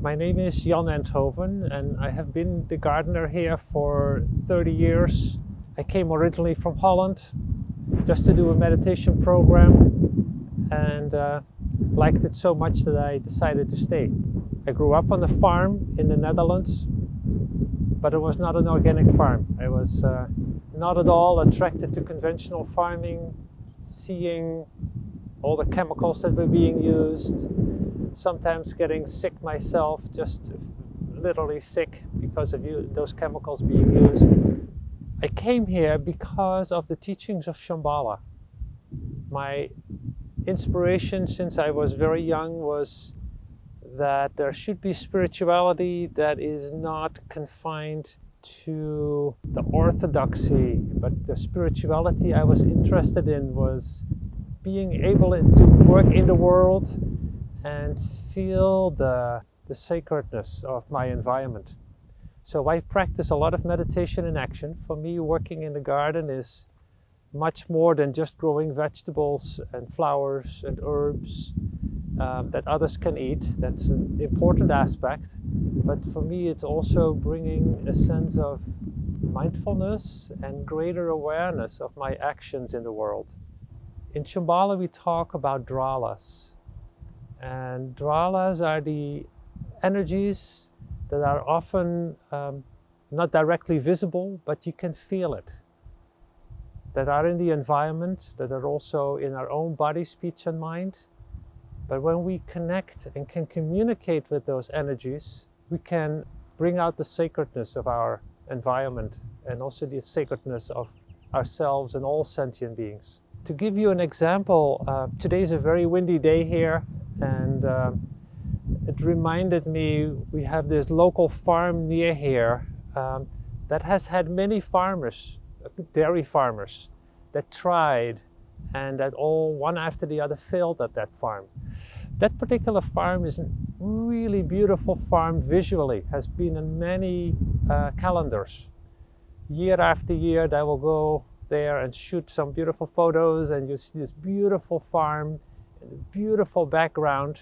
My name is Jan Enthoven and I have been the gardener here for 30 years. I came originally from Holland just to do a meditation program and liked it so much that I decided to stay. I grew up on a farm in the Netherlands, but it was not an organic farm. I was not at all attracted to conventional farming, seeing all the chemicals that were being used, sometimes getting sick myself, just literally sick because of those chemicals being used. I came here because of the teachings of Shambhala. My inspiration since I was very young was that there should be spirituality that is not confined to the orthodoxy, but the spirituality I was interested in was being able to work in the world and feel the sacredness of my environment. So I practice a lot of meditation in action. For me, working in the garden is much more than just growing vegetables and flowers and herbs that others can eat. That's an important aspect. But for me, it's also bringing a sense of mindfulness and greater awareness of my actions in the world. In Shambhala, we talk about dralas. And dralas are the energies that are often not directly visible, but you can feel it. That are in the environment, that are also in our own body, speech, and mind. But when we connect and can communicate with those energies, we can bring out the sacredness of our environment and also the sacredness of ourselves and all sentient beings. To give you an example, today is a very windy day here, and it reminded me we have this local farm near here that has had many farmers, dairy farmers, that tried and that all one after the other failed at that farm. That particular farm is a really beautiful farm visually, has been in many calendars. Year after year they will go there and shoot some beautiful photos, and you see this beautiful farm and a beautiful background.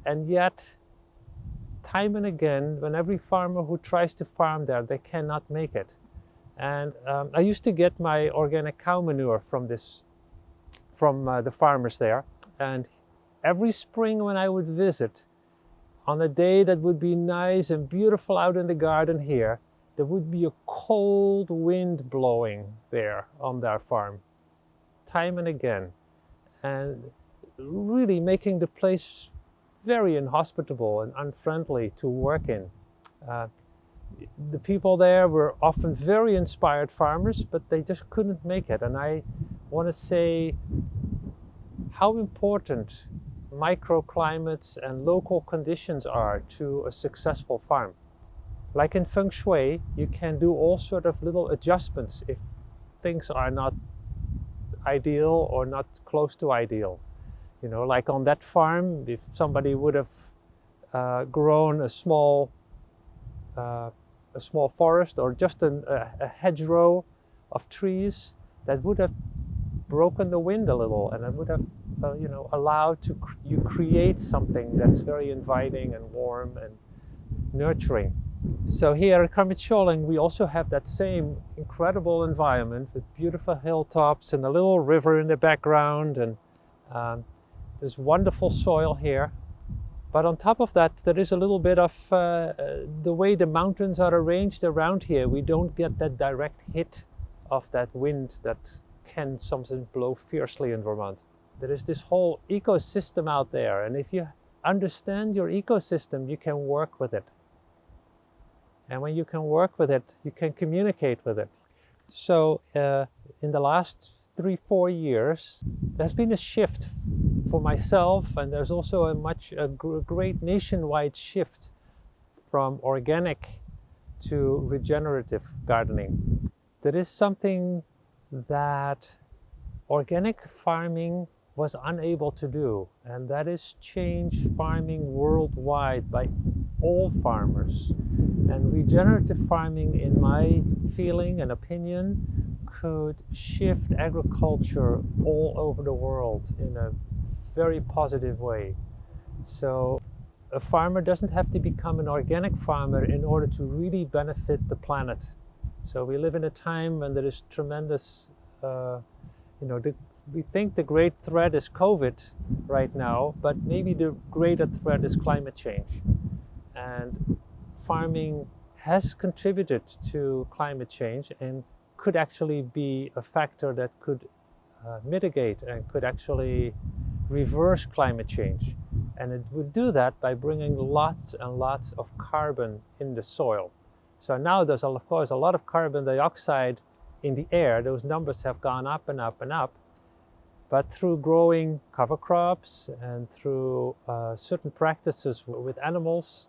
And yet, time and again, when every farmer who tries to farm there, they cannot make it. And I used to get my organic cow manure from the farmers there. And every spring when I would visit, on a day that would be nice and beautiful out in the garden here, there would be a cold wind blowing there on their farm, time and again, and really making the place very inhospitable and unfriendly to work in. The people there were often very inspired farmers, but they just couldn't make it. And I want to say how important microclimates and local conditions are to a successful farm. Like in Feng Shui, you can do all sort of little adjustments if things are not ideal or not close to ideal. You know, like on that farm, if somebody would have grown a small forest or just a hedgerow of trees, that would have broken the wind a little, and it would have allowed you create something that's very inviting and warm and nurturing. So here at Karmê Chöling, we also have that same incredible environment with beautiful hilltops and a little river in the background, and there's wonderful soil here. But on top of that, there is a little bit of the way the mountains are arranged around here. We don't get that direct hit of that wind that can sometimes blow fiercely in Vermont. There is this whole ecosystem out there, and if you understand your ecosystem, you can work with it. And when you can work with it, you can communicate with it. So in the last 3-4 years, there's been a shift for myself, and there's also a great nationwide shift from organic to regenerative gardening. There is something that organic farming was unable to do, and that is change farming worldwide by all farmers. And regenerative farming, in my feeling and opinion, could shift agriculture all over the world in a very positive way. So a farmer doesn't have to become an organic farmer in order to really benefit the planet. So we live in a time when there is tremendous, we think the great threat is COVID right now, but maybe the greater threat is climate change. And farming has contributed to climate change and could actually be a factor that could mitigate and could actually reverse climate change. And it would do that by bringing lots and lots of carbon in the soil. So now there's, of course, a lot of carbon dioxide in the air. Those numbers have gone up and up and up. But through growing cover crops and through certain practices with animals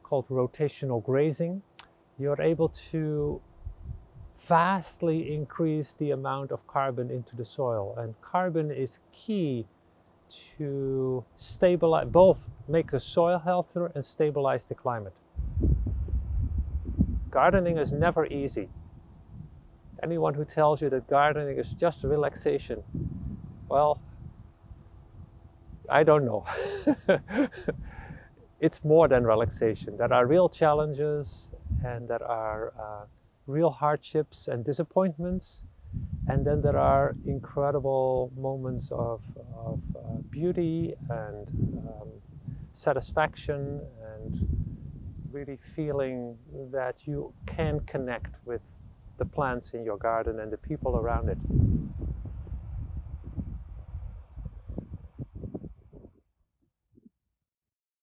called rotational grazing, you're able to vastly increase the amount of carbon into the soil. And carbon is key to stabilize, both make the soil healthier and stabilize the climate. Gardening is never easy. Anyone who tells you that gardening is just relaxation, well, I don't know. It's more than relaxation. There are real challenges and there are real hardships and disappointments. And then there are incredible moments of beauty and satisfaction and really feeling that you can connect with the plants in your garden and the people around it.